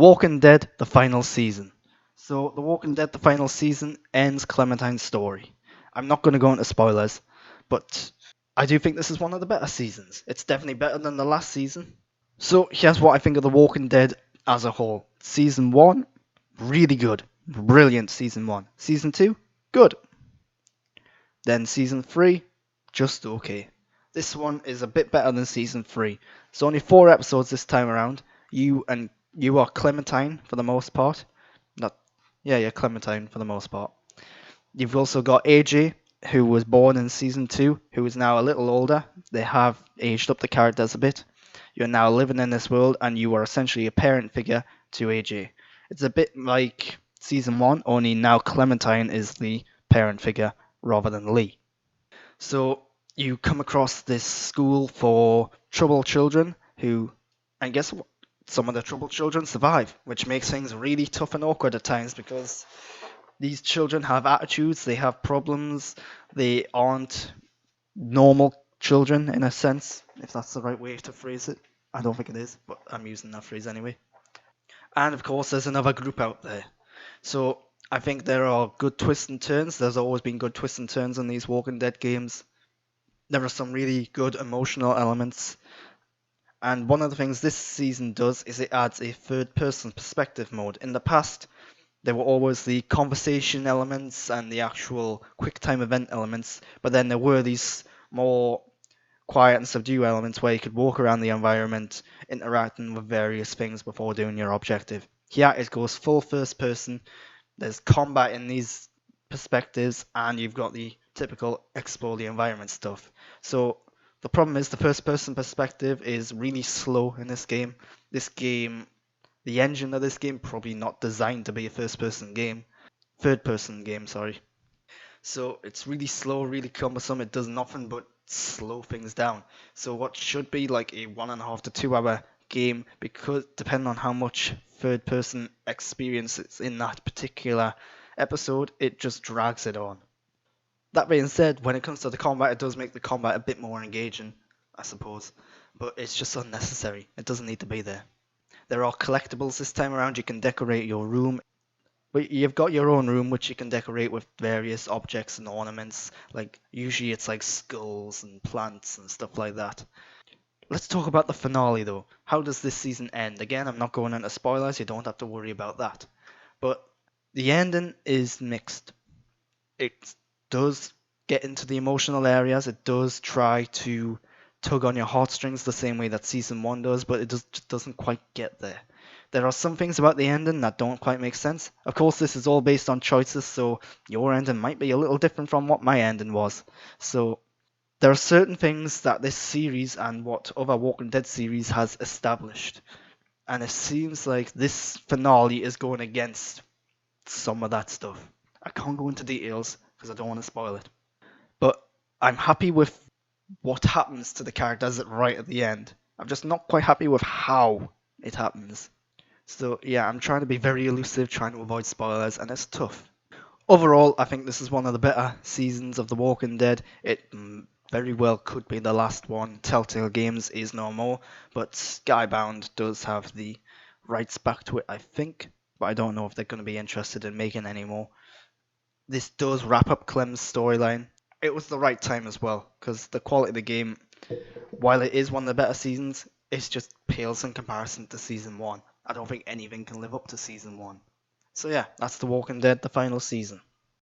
Walking Dead, the final season. So, The Walking Dead, the final season ends Clementine's story. I'm not going to go into spoilers, but I do think this is one of the better seasons. It's definitely better than the last season. So, here's what I think of The Walking Dead as a whole. Season 1, really good. Brilliant season 1. Season 2, good. Then season 3, just okay. This one is a bit better than season 3. It's only 4 episodes this time around. You are Clementine for the most part. Not yeah, Clementine for the most part. You've also got AJ, who was born in season 2, who is now a little older. They have aged up the characters a bit. You're now living in this world and you are essentially a parent figure to AJ. It's a bit like season 1, only now Clementine is the parent figure rather than Lee. So you come across this school for troubled children who, and guess what? Some of the troubled children survive, which makes things really tough and awkward at times because these children have attitudes, they have problems, they aren't normal children in a sense, if that's the right way to phrase it. I don't think it is, but I'm using that phrase anyway. And of course, there's another group out there. So I think there are good twists and turns. There's always been good twists and turns in these Walking Dead games. There are some really good emotional elements. And one of the things this season does is it adds a third person perspective mode. In the past, there were always the conversation elements and the actual quick time event elements, but then there were these more quiet and subdue elements where you could walk around the environment, interacting with various things before doing your objective. Here it goes full first person. There's combat in these perspectives, and you've got the typical explore the environment stuff. So the problem is the first person perspective is really slow in this game. The engine of this game probably not designed to be a third person game, sorry. So it's really slow, really cumbersome. It does nothing but slow things down. So what should be like a 1.5 to 2 hour game, because depending on how much third person experience is in that particular episode, it just drags it on. That being said, when it comes to the combat, it does make the combat a bit more engaging, I suppose. But it's just unnecessary. It doesn't need to be there. There are collectibles this time around. You can decorate your room. But you've got your own room which you can decorate with various objects and ornaments. Like usually it's like skulls and plants and stuff like that. Let's talk about the finale though. How does this season end? Again, I'm not going into spoilers, you don't have to worry about that. But the ending is mixed. It does get into the emotional areas, it does try to tug on your heartstrings the same way that season 1 does, but it just doesn't quite get there. There are some things about the ending that don't quite make sense. Of course, this is all based on choices, so your ending might be a little different from what my ending was. So there are certain things that this series and what other Walking Dead series has established. And it seems like this finale is going against some of that stuff. I can't go into details because I don't want to spoil it. But I'm happy with what happens to the characters right at the end. I'm just not quite happy with how it happens. So yeah, I'm trying to be very elusive, trying to avoid spoilers, and it's tough. Overall, I think this is one of the better seasons of The Walking Dead. It very well could be the last one. Telltale Games is no more, but Skybound does have the rights back to it, I think. But I don't know if they're going to be interested in making any more. This does wrap up Clem's storyline. It was the right time as well, because the quality of the game, while it is one of the better seasons, it just pales in comparison to season 1. I don't think anything can live up to season 1. So yeah, that's The Walking Dead, the final season.